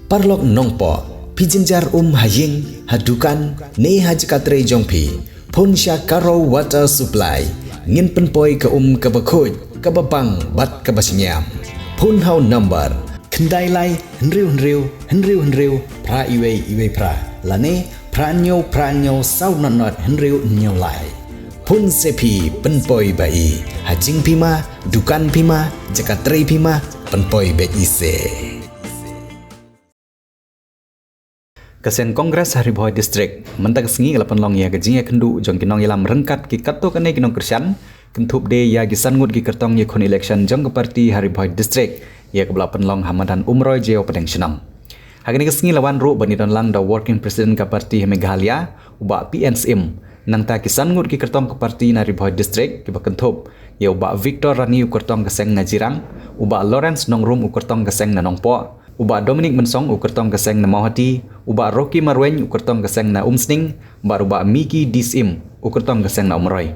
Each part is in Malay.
Parlok nongpo, pijinjar haying, hadukan, ne hajkatre jongpi, pun karo water supply, ngin penpoi ke kebakut, kebabang bat kebasinyam. Pun hau number, kendai lai, henriu, pra iwe pra, lane, pranyo, sau not henriu nyau lai. Pun sepi penpoi bai, hajing pima, dukan pima, jakatre pima, penpoi bet ise. Kesen Kongres Haribhoi District mentak sengi kelapan long ya gajing ya kendu jong kinong ilam rengkat ki kato kene kinong kersian kentup de ya gisan ngut ki kertong ya kon election jong ke parti Haribhoi District ya kebelapan long hamadan umroy jeo pedeng senam. Hagini kesengi lawan ru banidon lang da working president ke parti Meghalaya uba PNSM nang ta kisan ngut ki kertong ke parti Haribhoi District ki kentup ya uba Victor Rani kertong keseng ngajirang uba Lawrence Nongrum kertong keseng na nongpo uba Dominic Mensong ukertong keseng na Mahati, uba Rocky Marwen ukertong keseng na Umsning, uba Miki Disim ukertong keseng na Umroy.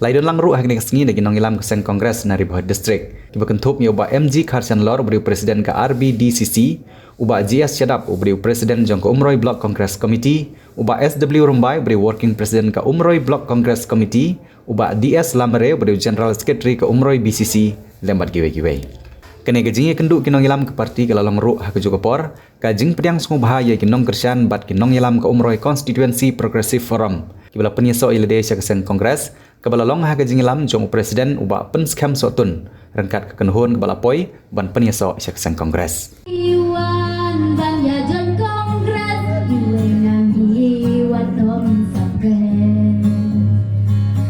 Laidon lang ru hagni kesengi na ginong ilam keseng Kongres na Haribhoi District. Kiba kentup ni uba MG Kharsyan Lor beriu presiden ke RBDCC, uba GS Syadap beriu presiden jong ke Umroy Block Congress Committee, uba SW Rumbai beriu working presiden ke Umroy Block Congress Committee, uba DS Lamere beriu general secretary ke Umroy BCC lembat giwe-giwe. Kene gajing ye kenduk kinong ilam ke parti ke lalong ru ha ke jogopor gajing pediang semua bahaya kinong kersian bat kinong ilam ke Umroy Constituency Progressive Forum kibala penyeso ilade sya keseng Kongres ke balalong ha gajing ilam jong presiden uba penskam sotun rengkat ke kenhun ke bala poi ban penyeso sya keseng Kongres. Iwan ban ya jon Kongres iwengan iwan dom sapren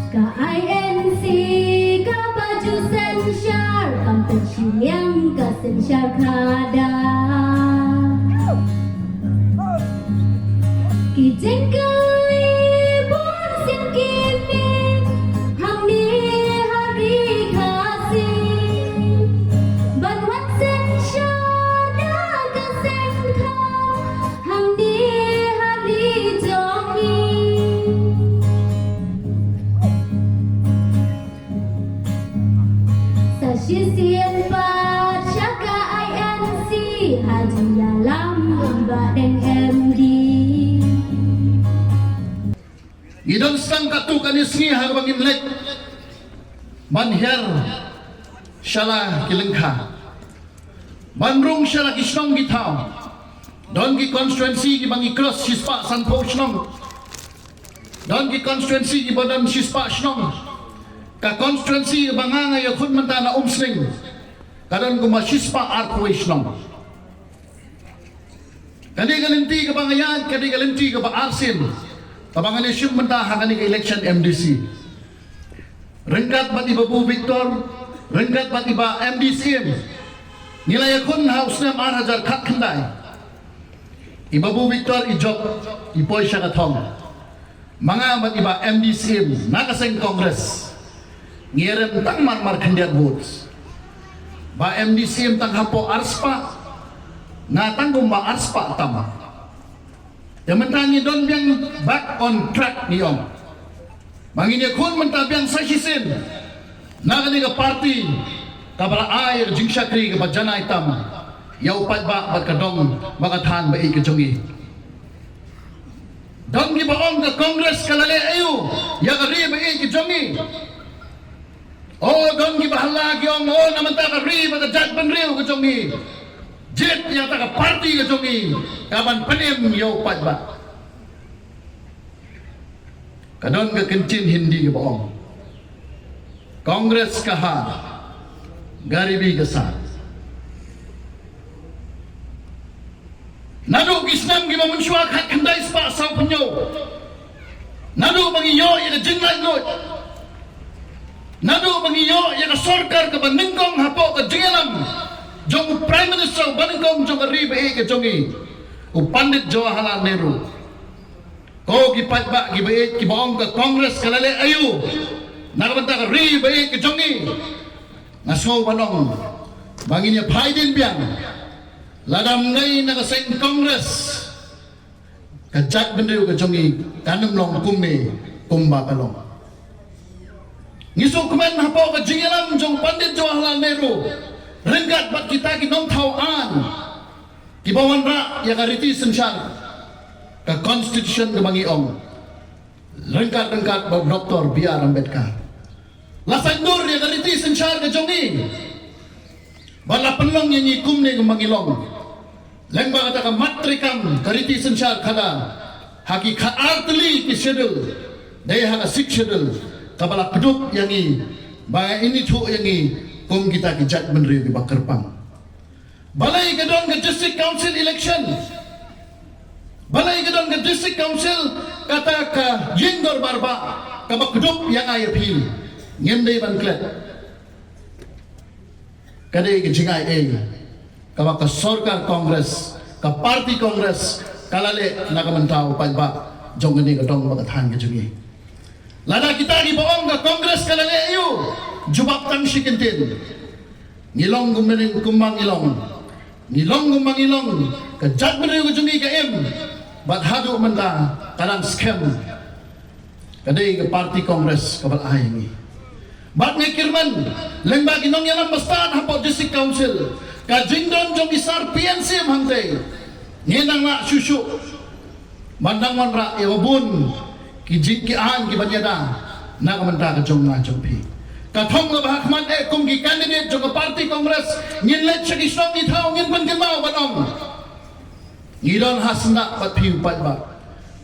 ka INC ka baju sensyar kampung yang ka sensyar kada kijeng kali bon sin kini hang ni hari kasih banwan sensyar da ka senka hang ni hari jongi sasisian pat syaka INC haji dalam ibadeng MD idon sang katu kanisni harbangin lek manher shala kilengka manrung shala kisnong gitau don ki constituency ki bangi cross sispa sanpo shnong don ki constituency ki badan sispa shnong ka constituency banganga ya khud mantana umsling kadon ko masispa arpoi shnong kadi galinti ka bangayan kadi galinti ka ba arsin tabangan isyum mentahan ke election MDC rengkat bat ibu Victor rengkat bat iba MDCM nilai kun hausnya marajar kat kendai ibu Victor ijob ipoi syakatong mga bat iba MDCM nakaseng Kongres ngirim tang marmar kandidat votes ba MDCM tang hapo arspa ngatang gumba arspa tama yang mentangi don biang back on track niong manginya kun mentabiang sahisin nakani ke parti kabala air jing syakri ke bajana hitam ya upat ba kadong makathan ba ikejongi don gi baong ke Kongres kalale ayu ya kari ba ikejongi oh don gi bahala giong oh namanta kari ba jat benriu kejongi jet yang tak parti ke jongi kaban penim yo pat ba kadon ke kencin hindi ke bohong Kongres kaha garibi kesal nadu kisnam ki mamunsua khat khandai spa sau penyo nadu bagi yo ya jinglai lot nadu bagi yo ya sarkar ke banengkong hapo ke jengelam jong Prime Minister Banengkong jong ribe ke jongi u Pandit Jawaharlal Nehru ko gipat ba gibe ki baong ke Kongres kalale ayu nakabanta ka ribe ke jongi ngaso banong banginya Biden biang ladam ngai nakaseng Kongres kajak bendu ke jongi kanum long kumme kumba kalong ngisong kuman hapo ke jingelam jong Pandit Jawaharlal Nehru renggat bat kita ki nong tau an Kibawan ra yang ariti sensyar ke konstitusi ke Mangiong. Rengkat-rengkat Dr. B.R. Ambedkar. Lasai nur yang ariti sensyar ke Jongi. Bala penlong yang nyikumni ke Mangilong. Lengba kata ke matrikam kariti sensyar kada. Haki ka artli ki schedule. Daya haka sik schedule. Kabala keduk yang ini. Baya ini tu yang ini. Kum kita ki judgment review di Bakerpang. Balai gedon ke district council election. Balai gedon ke district council kata ke Jindor Barba ke Bakdup yang ay appeal. Ngende Bangklet. Kadai ke Jingai A. Kawa ke Sorkar Kongres, ke Parti Kongres, kalale nakamantao pagba jong ngende gedong bagatan ke jungi. Lada kita di boong ke Kongres kalale ayu. Jubak tang sikintin. Ngilong gumening kumbang ilong. Ngilong gumbang ilong kejat meneriu kejungi ke M bat hadu menta kadang scam kadai ke Parti Kongres kabal ai ni bat ngekirman lembag inong yalam bastan hapo district council ka jingdon jong isar PNC hangte ngenang na susu mandang manra iwabun ki jingkian ki banyada na kamenta ka jong na jong pi Katong bahakman kum ki candidate jong Parti Kongres ngin let sagi strong itaw ngin penjemau banong ngidon hasna pat piu pat ba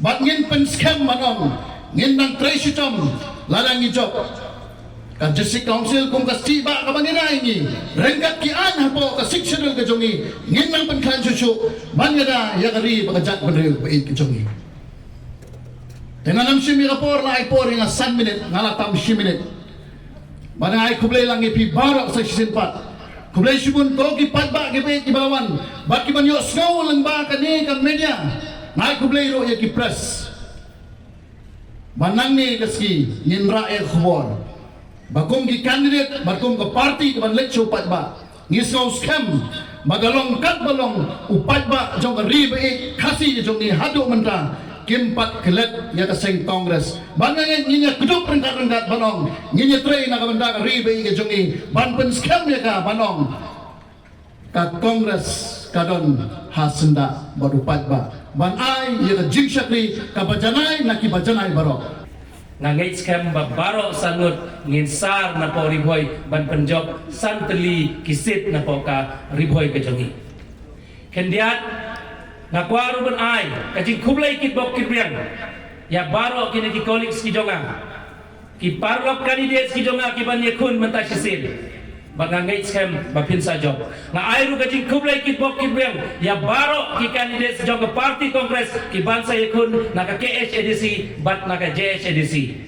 bat ngin pen scam banong ngin nang tresitom ladang ijok ka district council kum ka tiba ka banina ini rengkat ki an hapo ka sectional ka jongi ngin nang pen klan susu banyada yakari bakajak benreu bait ki jongi tenanam simi rapor la ipor nga 1 minute ngalatam 10 minute mana ay kublay lang ipi barok sa sisinpat. Kublay sibun ko ki patba ki pe ki balawan. Bak ki banyo snow lang ba kani kan media. Nay kublay ro ya ki press. Manang ni kaski ninra e khobor. Bagong ki candidate bagong ka party ki ban lecho patba. Ngisau scam magalong kat balong upatba jong ribe e kasi jong ni hadu menta. Kimpat kelet ya kaseng Kongres bangan nginya keduk rengkat-rengkat banong nginya train nak benda ka ribe ke jongi ban pen scam ya ka banong ka Kongres kadon hasenda baru patba ban ai ya ka jingshakli ka bajanai naki bajanai barok ngangait scam baro sangut ngin sar na po riboy ban penjob santeli kisit na po ka riboy ke jongi kendiat nakwaru ban ay kajing kublay kitbok kitbiang ya baro kini ki colleagues ki jonga ki parlok candidates ki jonga ki ban yakun menta sisin bangangay scam bapinsa job na ayru kajing kublay kitbok kitbiang ya baro ki candidates jonga Parti Kongres ki bansa yakun naka KHADC bat naka JHADC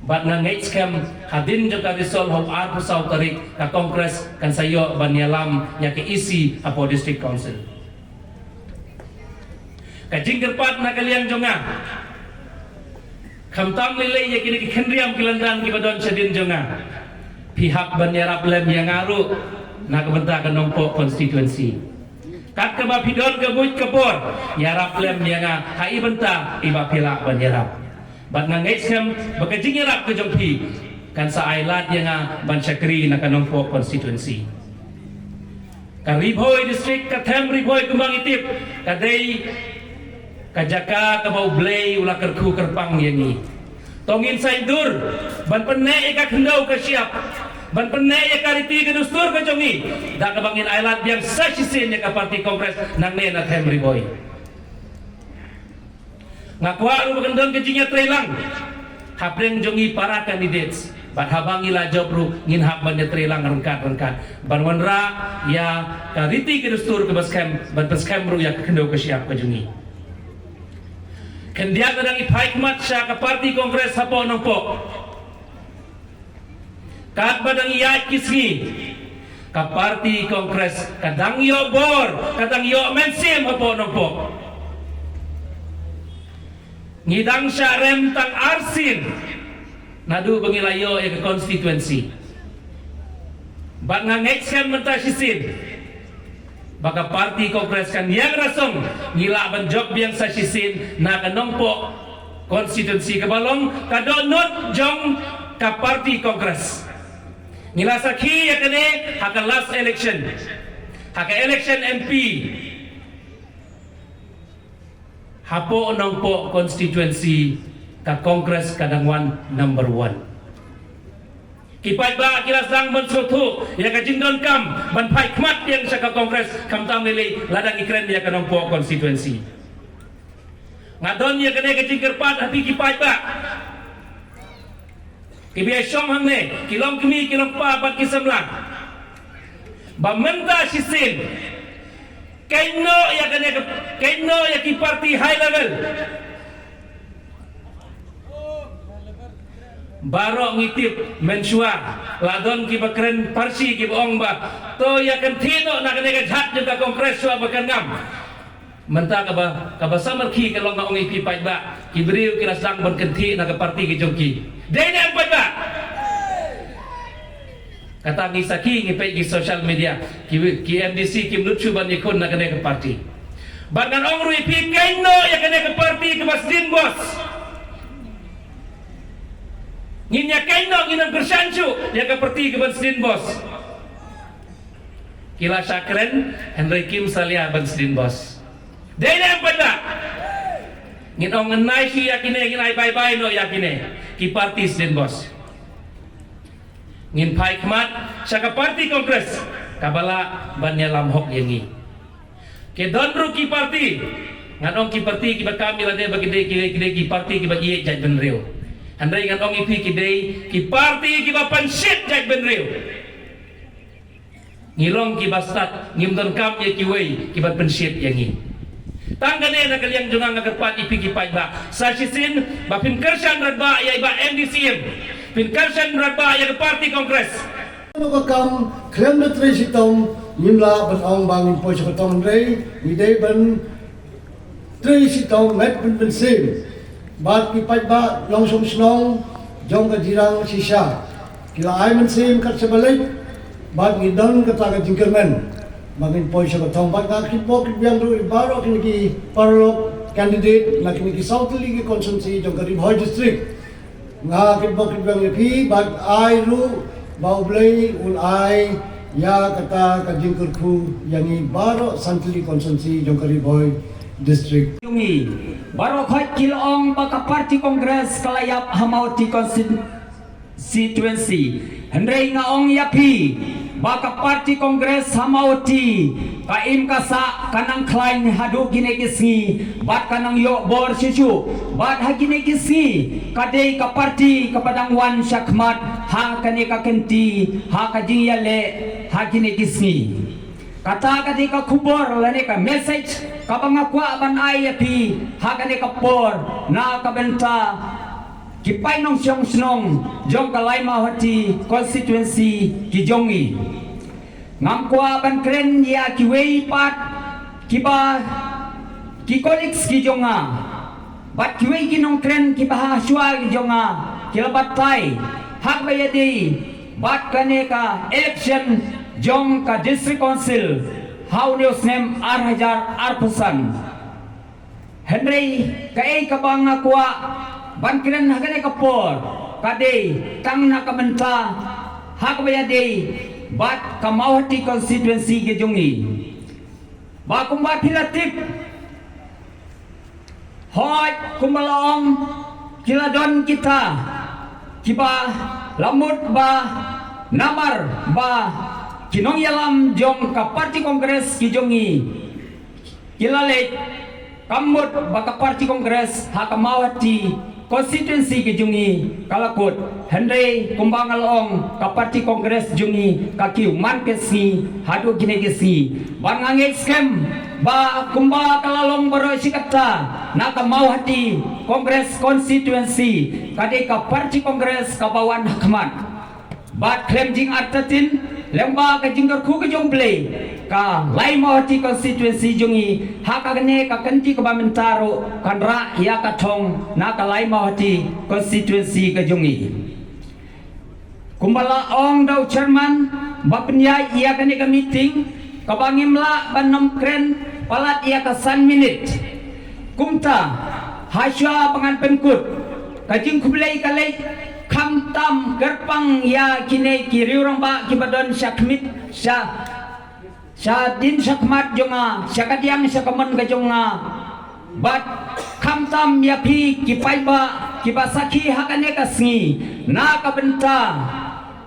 bat ngangay scam hadin juga risol hom arpu saw tarik ka Kongres kan sayo ban yalam ya ki isi apo district council kajing gerpat na kaliang jonga kamtam lilay ya kini kendriam kilandan kibadon syadin jonga pihak banyarap lem yang ngaru na kebenta kenongpo konstituensi kat keba pidon kebuj kepor yarap lem yang hai benta iba pilak banyarap bat nangais kem bekajing yarap ke jongpi kan sa ailat yang ban syakri na kenongpo konstituensi ka Riboy district katem Riboy Kembang Itip kadai kajaka kabau blay ulah kerku kerpang yang tongin saindur ban penne ika kendau ke siap ban penne ika riti ke dustur ke jongi dak kebangin ailat yang sasisin ya ke Parti Kongres nang nena tem Riboy ngakwaru bekendon kejinya trelang hapreng jongi para candidates bat habangila jobru ngin hak ban trelang rengkat ban wanra ya ka riti ke dustur ke baskem ban baskem ru ya ke kendau ke siap ke jongi kendia kadang ipaikmat siya ka Parti Kongres hapo nongpo kat badang iyat kisgi ka Parti Kongres kadang yo bor kadang yo mensim hapo nongpo ngidang siya remtang arsin nadu bangilayo ya ke konstituensi bat ngangeksen mentasisin baka Parti Kongres kan yang rasong ngila ban job yang sa sisin na kanongpo konstituensi kabalong kadonot jong ka Parti Kongres ngila sakhi ya kane haka last election haka election MP hapo nong po constituency ka Kongres Kadangwan number 1. Kipai ba kira sang mensutu ya ka jindon kam ban pai kmat yang sa ka Kongres kam tam nili ladang ikren ya ka nong po constituency. Ngadon ya kene ka jingker pat hapi kipai ba. Kibiay syong hangne kilong kemi kilong pa pat kisamlang. Ba menta sisin kaino ya kene kaino ya ki party high level. Baro ngitip mensua ladon ki bakren parsi ki boong ba to ya kan tino na kene jat juga Kongres wa bakan ngam menta ka ba samar ki kalong nga ongi pipai ba ki beriu ki rasang ban kenti na ka parti ki jongki dai na ba kata ngi saki ngi pe ki social media ki MDC ki mluchu ban ikon na kene ka parti bagan ong rui pi kaino ya kene ka parti ki masdin bos nginya kaino nginam bersancu ya ka parti ki masdin bos kila sakren Henry Kim Salia masdin bos dai na ba nginong ngenai si yakine nginai bye-bye no yakine ki parti masdin bos ngin pai kmat saka parti Kongres kabala banya lamhok yangi ke donru ki parti nganong ki parti ki bakami lade bagide ki parti ki bagi jaj benreu andai nganong ipi ki dei ki parti ki bapansit jaj benreu ngilong ki bastat ngimdon kam ye ki wei ki bapansit yangi tanggane na kaliang jungang agarpat ipi ki pajba sa sisin bapin kersan radba ya iba MDCM pinkarsan radba ya parti Kongres Kam klem na tresitong nimla batong bangin po sa katong rey midday ban tresitong met ben sim bat kipat ba long sum snong jong ka jirang sisa kila ay man sim kat sa balik bat ngidon ka taga jingkermen bangin po sa katong bat nga kipo kibiyang ro ibaro kiniki parlok candidate na kiniki South League Constituency jong ka Ribhoy District nga kipo kibiyang ipi bat ay ro Baublay ulay ya kata kajingkur ku yangi baro Santli Constituency jong Kariboy District. Yungi baro khoi kilong baka parti Kongres kalayap hamauti constituency hendrei ngaong yapi baka parti Kongres hamauti kaim kasa kanang klain hadu ginegisi bat kanang yo bor sisu bat haginegisi kadei ka parti kapadangwan syakmat ha kane ka kenti ha kajing yale ha ginegisi kata kadei ka kubor lane ka message kabangakwa ban ayapi ha kane ka por na kabenta kipai nong siong snong jong kalai mahati constituency kijongi ngamkwa ban kren ya kiwei pat kiba kikoliks kijonga bat kiwei kinong kren kiba shwa kijonga kilabat tai hak bayadi bat kane ka election jong ka district council how news name arpusan Henry kai kabang akwa bangkiran hagane kapor kade tang na kamenta hak bayadi bat kamawati constituency ke jongi ba kumba pilatip hoy kumbalong kiladon kita kiba lamut ba namar ba kinong yalam jong ka parti Kongres ki jongi kilale kamut ba ka parti Kongres hakamawati constituency ke jungi kalakut Henry kumbangalong ka parti Kongres jungi kakiu mankesi hadu ginegesi bangange scam ba kumba kalalong baro sikata na kamau hati Kongres constituency kade ka parti Kongres kabawan hakmat ba klaim jing artatin lemba ka jinggar ku ke jomble ka lai mohati constituency jungi hakagane ka kanti ka bamentaro kanra ya ka thong na ka lai mohati constituency ka jungi kumbala ong dau chairman bapnya ia kane ka meeting ka bangimla banom kren palat ia ka 1 minute kumta hasya pangan penkut kajing kublai kalai kham tam gerpang ya kine kiriurang ba kibadon syakmit sya din syakmat jonga syakadiang syakaman ka jonga bat kam tam ya pi kipa sakhi hakane ka sngi na ka benta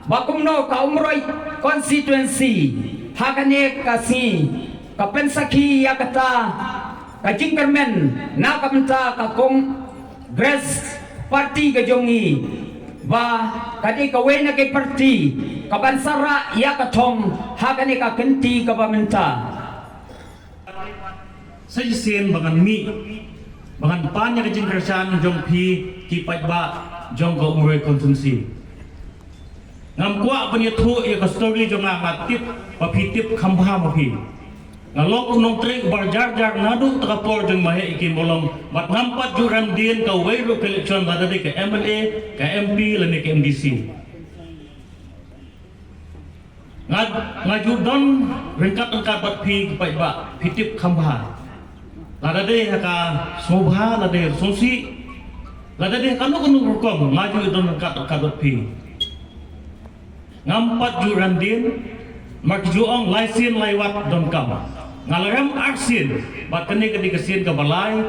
bakumno ka umroi constituency hakane ka sngi ka pen sakhi ya kata ka jingkermen na ka benta ka Congress parti ka jongi ba kadi ka wena ke parti ka bansara ya ka thong hakane ka kenti ka bamenta Sajisen bangan mi bangan panya kejing kerjaan jong pi kipat ba jong go umre konsumsi ngam kwa punya thu ya ka story jong ngatip pa pitip khambha ma pi ngalok unong trek barjar jar nadu takapor jong mahe ikim bolong mat nampat juran din ka wairu election bada de ka MLA ka MP lani ka MDC ngajudon ringkat bat pi kipat ba pitip khambha lada deh ka sobha lada deh sosi lada deh kanu rukom maju don kadot pi ngampat juran din mak juong laisin laiwat don kam ngalarem aksin bat kene ke dikesin ke balai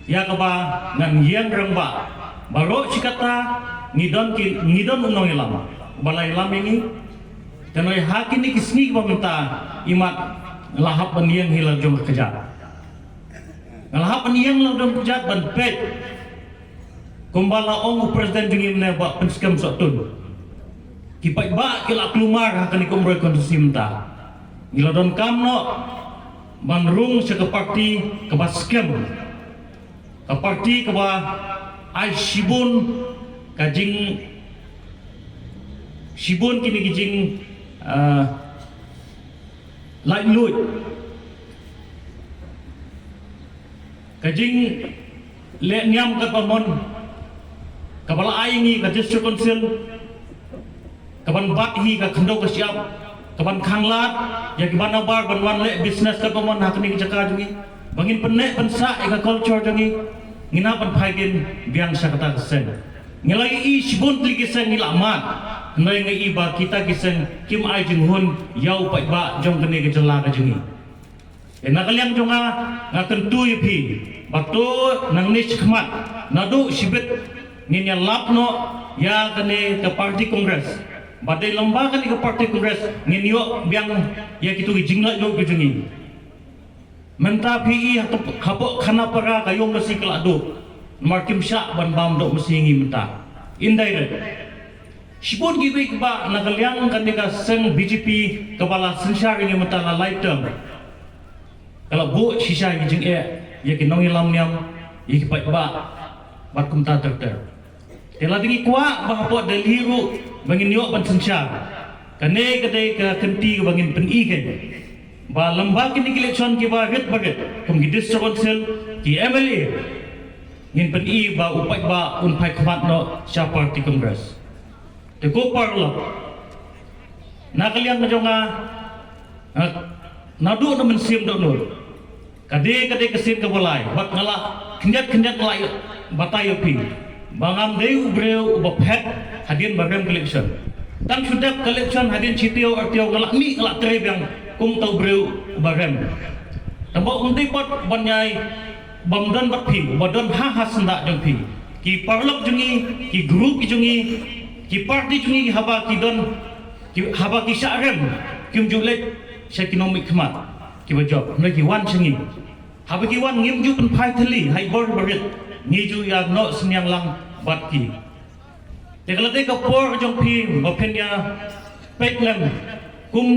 ya ka ba ngan yang rengba baro cikata ngidon unong ilama balai lam ini kanai hakini kisni ba minta imat lahap peniang hilang jong kerja ngalahap yang lawan pejat ban pet kumbala ong presiden dingin ne ba penskam sotun kipai ba kila klumar hakani kumroy kondisi menta giladon kamno manrung se ke parti ke baskem ke parti ke ba ai shibun kajing shibun kini kijing lai lut kajing le nyam kat pamon kabala aingi ka gesture council kaban bat hi ka khando ka siap kaban khanglat ya kibana bar banwan le business kat pamon hakni ki jaka jungi bangin penek pensa ka culture jungi ngina pan phaigin biang sakata sen ngilai i sibun tri kisen ngilamat nai ngai ba kita kisen kim ai jing hun yau pai ba jong kene ke jela ka jungi nakaliang jonga ngakentu yupi bakto nang nish khmat nadu sibet ninya lapno ya kane ke parti kongres badai lomba kane ke parti kongres nginyo biang ya kitu jingla yo kejungi menta pi hapo khana para kayong masi kelado markim sya ban bam do masi ngi menta indirect sibon gibi ba nakaliang kane ka seng BJP kepala sensar ini menta la lifetime kalau bu sisa kijing ya kinong ilam niam ya kipai ba bat kumta terter tela dingi kwa bahapo daliru bangin yo ban sensya kane kade ka kenti bangin pen igen ba lamba kini election ki ba ret baget kum gi district council ki MLA ngin pen I ba upai ba un pai khmat no sya party congress te ko parlo nakaliang na jonga nadu na mensim do nur kade kesin ke balai bat ngala kendat lai batai pi bangam deu breu baphet hadin barem collection tam sudah collection hadin citio artio ngala mi ngala treb yang kum tau breu barem tambah unti pot banyai bamdan bat pi badon ha senda jong pi ki parlok jungi ki group jungi ki parti jungi haba ki don ki haba ki syarem kim julet ekonomi khmat ki bajop lagi wan sengi habagi wan ngim ju pen phai thali hai bor barit ni ju ya no senyang lang bat ki te kala te ka por jong phi bapen ya peklem kum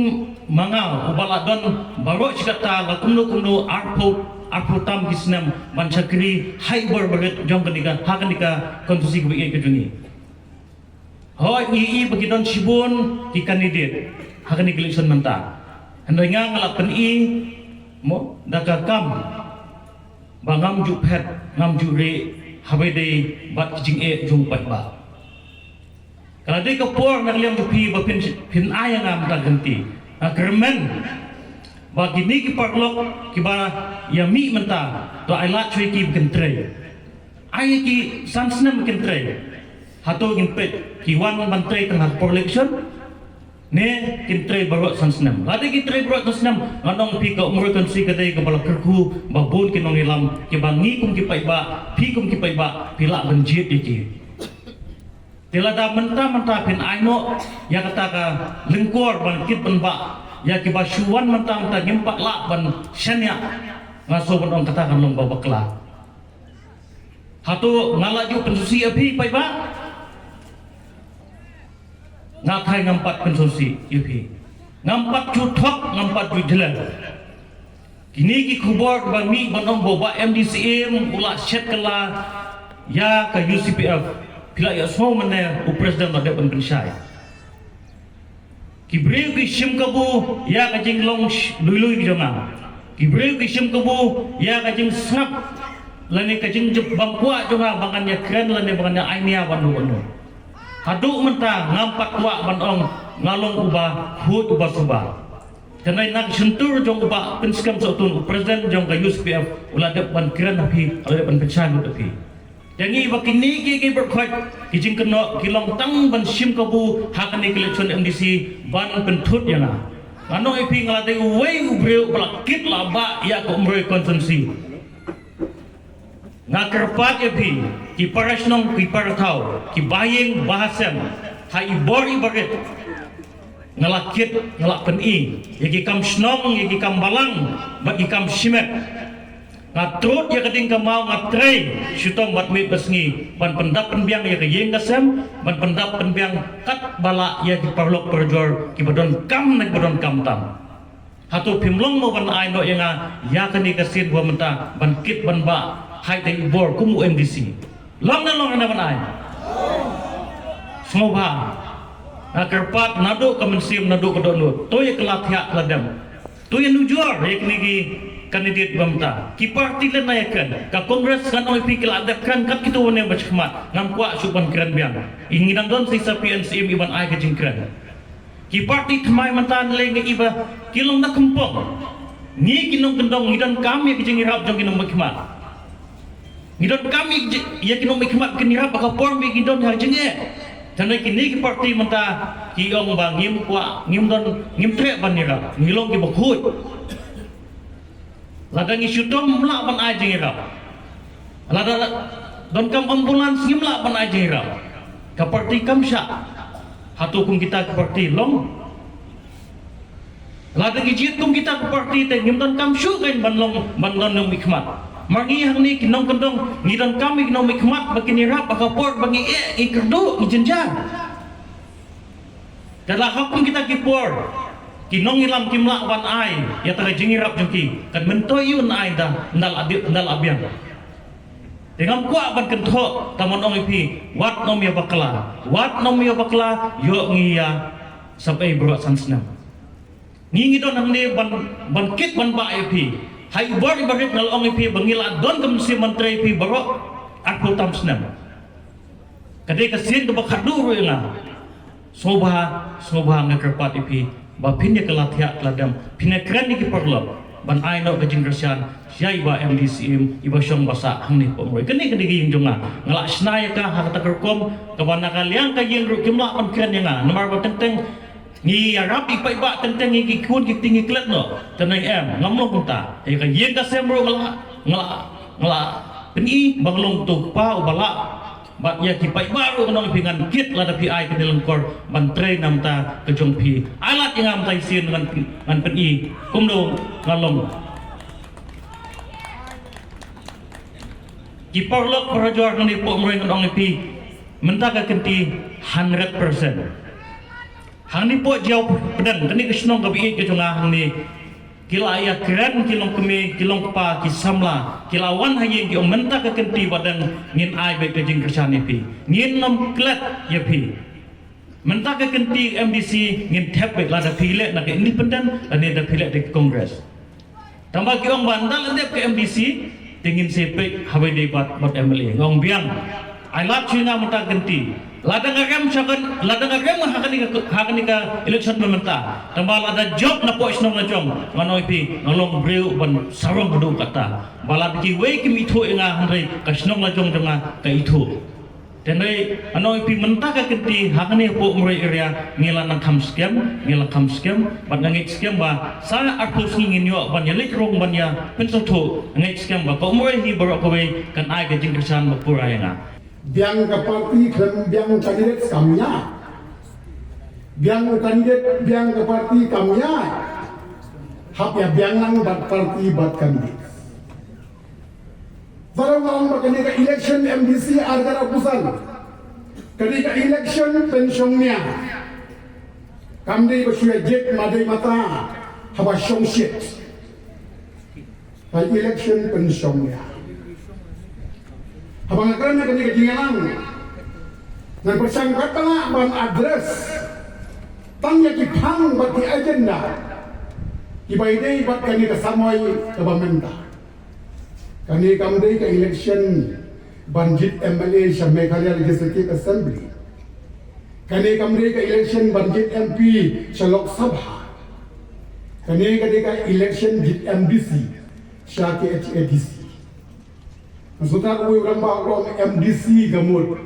manga ubala don baro chikata la kumno arpo tam kisnam ban chakri hai bor barit jong kanika hakanika kontusi ku ke juni hoi i bagi don sibun ki candidate hakani election menta handai ngala pen I mo daka kam bangam ju phet ngam ju re habe de bat jing jung pat ba kala de ka por nak liam ju pi ba pin aya ngam ta ganti agreement bagi ni ki parlok ki ba ya mi menta to ai la chui ki kentre ai ki sansnem kentre hato ngin pet ki wan bantre tengah election ne kintre barok sansnam lade kintre barok sansnam nganong pi ka umur konsi kadai ka bala kerku babun kinong ilam ki bangi kum ki paiba pi kum ki paiba pila benjit iki tilada mentah pin aino ya kata ka lengkor ban kit ban ba ya ki basuan mentah ngimpak la ban syanya ngaso ban ong katakan long babakla hatu ngalaju pensusi api paiba ngakai ngampat pensusi api ngampat cutok ngampat duidelan kini ki kubor bami banong boba MDCM ula set kala ya ka UCPF pila ya so mana presiden ada pensyai kibreu ki sim kabu ya ka jinglong lului ki joma kibreu ki sim kabu ya ka jing snap lani ka jing bangkwa joma bangannya keren lani bangannya ainia wanu haduk mentah ngampat wa banong ngalong ubah hut ubah subah kanai nak sentur jong ubah penskam sotun presiden jong ka UCPF ula depan keren api ula depan pensyai api Jangi bakini ki berkhot ki jing keno ki long tang ban sim kabu hakani election MDC ban pentut yana ano ipi ngalate wei ubreu blakit laba ya ko umre konsumsi ngakerpat ipi ki parasnong ki paratau ki baying bahasem hai bori baget ngalakit ngalak peni yaki kam snong yaki kam balang bagi kam simet ngatrut ya kading ka mau ngatre syutong bat mi besngi ban pendap penbiang ya ka yeng kasem ban pendap penbiang kat bala ya ki parlok perjor ki badon kam nek badon kam tam hatu pimlong mo ban ai no ya kani kasin bua menta ban kit ban ba hai dei bor kumu MDC long na ban ai smoba kerpat nado kemensim nado kedonut to ya kelathia keladam to ya nujur ya kini ki kandidat bamta ki parti len nayakan ka kongres kan oi pikil adapkan kat kita wane bachmat ngam kwa supan kran biang inginang don sisa PNCM iban ai ka jingkran ki parti tmai mantan lenge iba kilong na kempong ni kinong kendong ngidan kami ki jingirap jong kinong makmat ngidon kami ya kinong makmat kinirap ka form bi ngidon ha jinge janai kini ki parti manta ki ong ba ngim kwa ngim don ngim tre ban nirap ngilong ki bakhut ladang isyutom mla ban ajing irap ladang don kam ambulans ngimla ban ajing irap ka parti kamsya hatu kum kita ke parti long ladang ijit kum kita ke parti te ngim don kam syu kan ban long ng mikmat margi hang ni kinong kendong ngidon kami kinong mikmat bagi nirap ka port bagi ikerdo ijenjar dalam hukum kita ki port kinong ilam kimla ban ai ya taga jingirap jengki kan mentoy yun ai da ndal abiang dengan kuat ban kentho tamon ong ipi wat nom ya bakla yo ngiya sampai berat sansnam ngingi don hamne ban kit ban ba ipi hai bor ibarit nal ong ipi bangila don kamsi menteri ipi barok aku tamsnam kadai kasin ke bakhadu ruinga soba ngakerpat ipi bapinnya kelathiat ladam pinakran ni kiparlo ban aino ka jingkersian siai ba MDCM iba syong basa hangni pomroy kani ging jonga ngala snaya ka hakata kerkom ka bana kaliang ka yeng ru kimla pan kran nga nomor ba tenteng ni arab ipa iba tenteng gi kun gi tingi klet no teneng ngamlong kunta ka yeng ka semro ngala peni banglong tu pa ubala bat ya ki pai baru kanong pingan kit la tapi ai ke lengkor bantre namta ke jongpi alat yang am tai sin ngan peni kumdo ngalong ki parlok perjor ni po mreng kanong pi menta ka kenti 100% hang ni po jauh pedang kani kesnong ka bi ke jonga hang ni kila ya keren kilong kemi kilong pa kisamla kilawan hayin ki menta ka kenti badang ngin ai be ke jing kersane pi ngin nom klet ya pi menta ka kenti MDC ngin tap be la da pile na ke independent ane da pile de kongres tambah ki ong bandal ande ke MDC tingin sepe hawe debat bot MLA ngong biang ai lat china menta kenti ladang agam hakani ka election mementa tambah lada job na po isnong na jong nganoy pi ngalong breu ban sarong budu kata balad ki we ki mitho nga hanre ka isnong na jong ka itu Tenai anoi pi mentaka kenti hakane po mroi area ngila nang kam scam ban ngit scam ba sa arpus ngin yo ban yalik rong ban ya pensoto ngit scam ba ko mroi hi borok ko kan ai ke jingkersan ba purayana biang ke parti kan biang kandidat kamnya biang kandidat biang ke parti kamnya hap ya biang nang bat parti bat kandidat Barang orang ketika election MDC ada pusat, ketika election pensiunnya, kami bersuara jet madai mata, haba shong shit. Ketika election pensiunnya, haba ngakarnya ketika jingalang, dan bersangkutlah ban address, tanya kipang bagi agenda, ibaidai bat kami kesamai kebamentah. Kami kamdai ke election banjit MLA sa Meghalaya Legislative Assembly. Kami kamdai ke election banjit MP sa Lok Sabha. Kami ke election jit MDC sa KHADC. Maksudnya ko yung rambang MDC gamot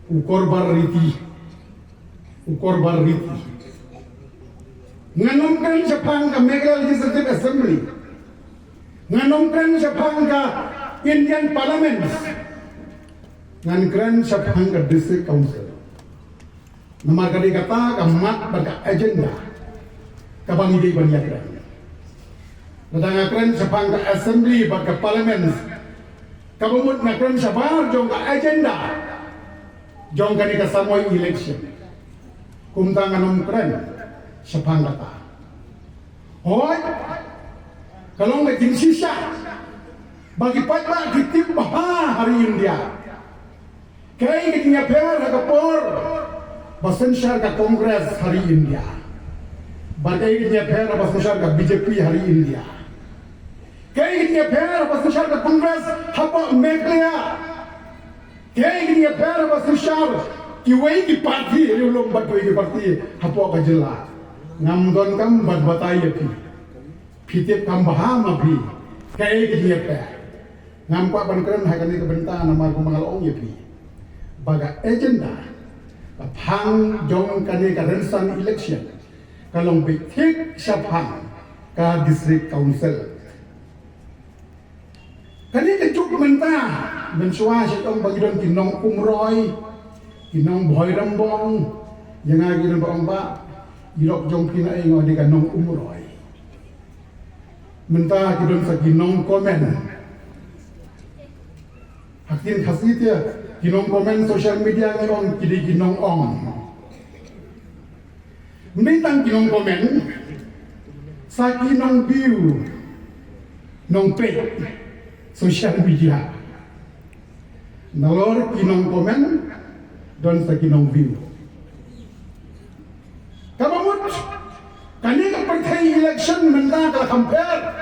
ukor barriti. Nganomkan sa pang ka Meghalaya Legislative Assembly. Nganongkran sa pangka Indian Parliament, ngankran sa pangka District Council. Namar kadi kata kamat baga agenda, kabang hindi banyakran. Nadangakran sa pangka Assembly baga Parliament, kabumut nakran sa bar jong ka agenda, jong kani kasamoy election. Kumta nganongkran sa pangka ta. Hoy! Kalau nggak sisa bagi pajak ditip bah hari India kayak gini per kapor basen syar ka Kongres hari India bagi gini per basen syar ka BJP hari India kayak gini per basen syar ka Kongres hapa Meghalaya kayak gini per basen syar kiwai di parti belum batui di parti hapa kajela ngamdon kam batbatai pi Pitip kambahama pi kaya gitu pe nampak pankren hakani kebenta nama ko mangalong pi baga agenda pang jong kani karensan election kalong bitik sapang ka district council kani kejuk menta mensua sitong bagidon kinong umroy kinong boy rambong yang agi rambong ba irok jong pinae ngodi kanong umroy mentah kidon sa ginong komen hakin khasit ya ginong komen social media ngon kidi ginong ong mentang ginong komen sa ginong view nong page social media nalor ginong komen don sa ginong view kabamut kani ka partai election menda ka compare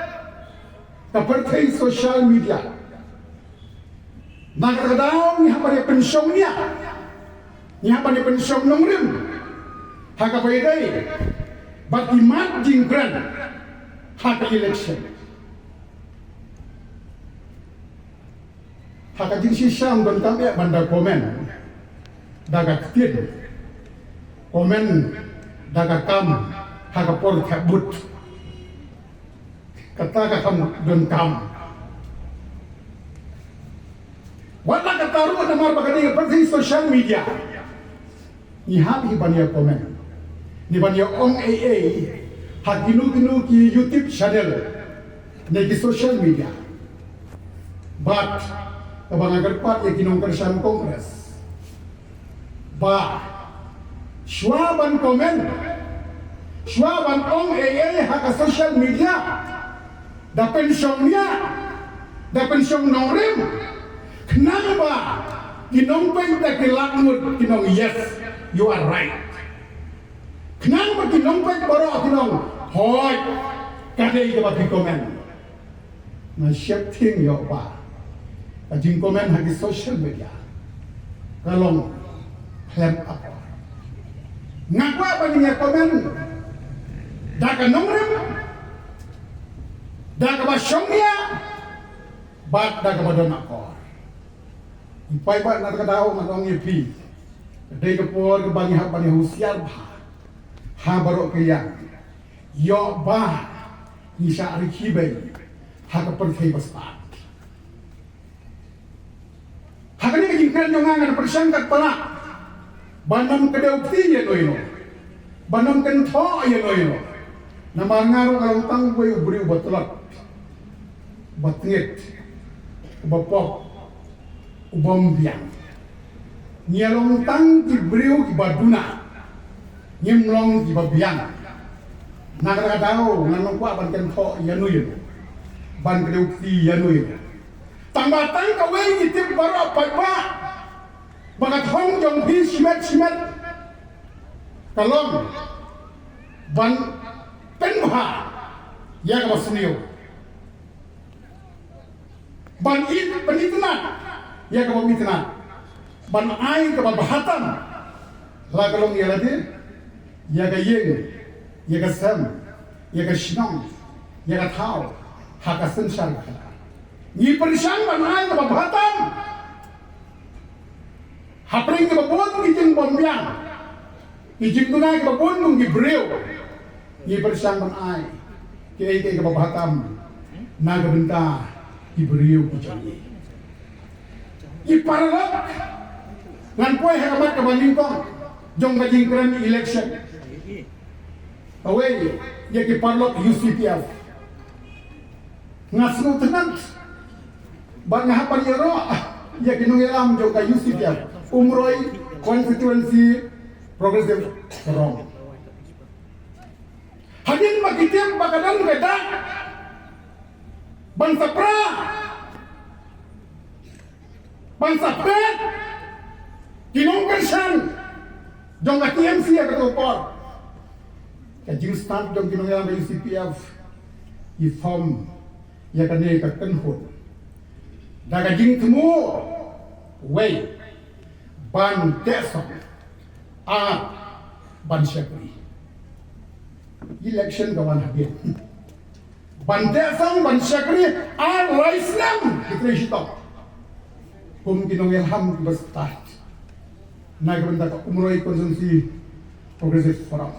ka partai social media nakakadaw ni hapa pensiong niya ni hapa pensiong nongrim haka payday but imagine grand haka election haka jinsi syam dan kami banda komen daga tin komen daga kam haka por kabut kata kakam don kam wala kataru na mar bagani parti social media ni habi banya komen ni banya ong AA hakinu ki YouTube channel negi social media but kabang agarpat ya kinong kersan kongres ba swaban komen swaban ong AA haka social media da pensiongnya da pensiong nongrim kenapa kinong peng da kilakmut kinong yes you are right kenapa kinong peng baro kinong hoy kadai ka bagi komen na shifting yo pa ajing komen hagi social media kalong help up ngakwa ba niya komen daga nongrim daga basyongnya bat daga badon akor Ipai ba nak kadao matong yepi. Dei kapor ke bani hak bani husiar ba. Ha barok ke yang. Yo ba ni syari kibai. Ha ka perthai baspat. Ha ka ni ka jingkan jongan persangkat pala. Banam kedau ti ye noino. Banam kan tho ye noino. Nama ngaru kalau tang boy ubri ubatlat. Batnget. Ubapok. Ubom biang. Nyelong tang ki briu ki baduna. Nyemlong ki babiang. Nak kadao nganong kwa ban kan tho ye noino. Ban kedau ti ye noino. Tambah tang kawai ni tip baru apa bagat hong jong pi simet kalom ban penha ya ka basniyo ban it penitna ya ka pamitna ban ai ka bahatan la kalong ya lade ya ka yeng ya ka sam ya ka shnong ya ka thao ha ka sansar ni perishang ban ai ka bahatan hapring ke babon kijing bombyang kijing tunai ke babon nung gibreu ni bersang ai ke babahatam naga benta gibreu kijing i paralak ngan poy hakamat ke bandingkong jong kajing keren election away ya ki parlok UCPF ngasnu tenant ban ngahapan yero ya kinungilam jong ka UCPF Umroi constituency progressive wrong. Hadin magitim bakadan beda. Bangsa pra. Bangsa pet. Kinong kersan. Jong ka TMC ya ketopor. Kajing start jong kinong yang UCPF. I form ya kane ka kenhut. Daga jing temu. Wait. Ban desong ban syakri election kawan habis ban desong ban syakri raislam kita kum kinong ilham bestat naik benda ka umroi konsumsi progresif forum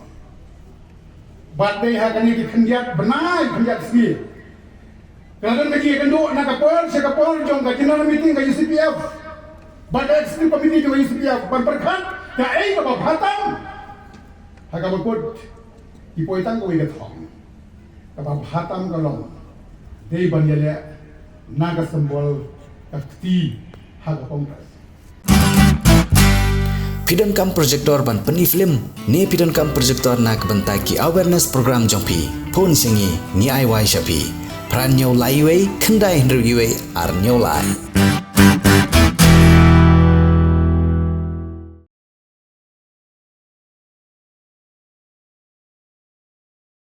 bat dei hakani ki khandiat benai khandiat si kalau kaji kendo nak kapol jong ka kinana meeting ka UCPF Bagai ekstrim pemini juga UCPF berperkat ya ke babatan haga bakut ipoitang ko igat hong babatan kalong dei banyale naga sembol kakti haga kongres Pidon kam projector ban peni film ni pidon kam projector nak bentaki awareness program jompi pon singi ni ai wai shapi pran nyau lai wei kendai hendru ar nyau lai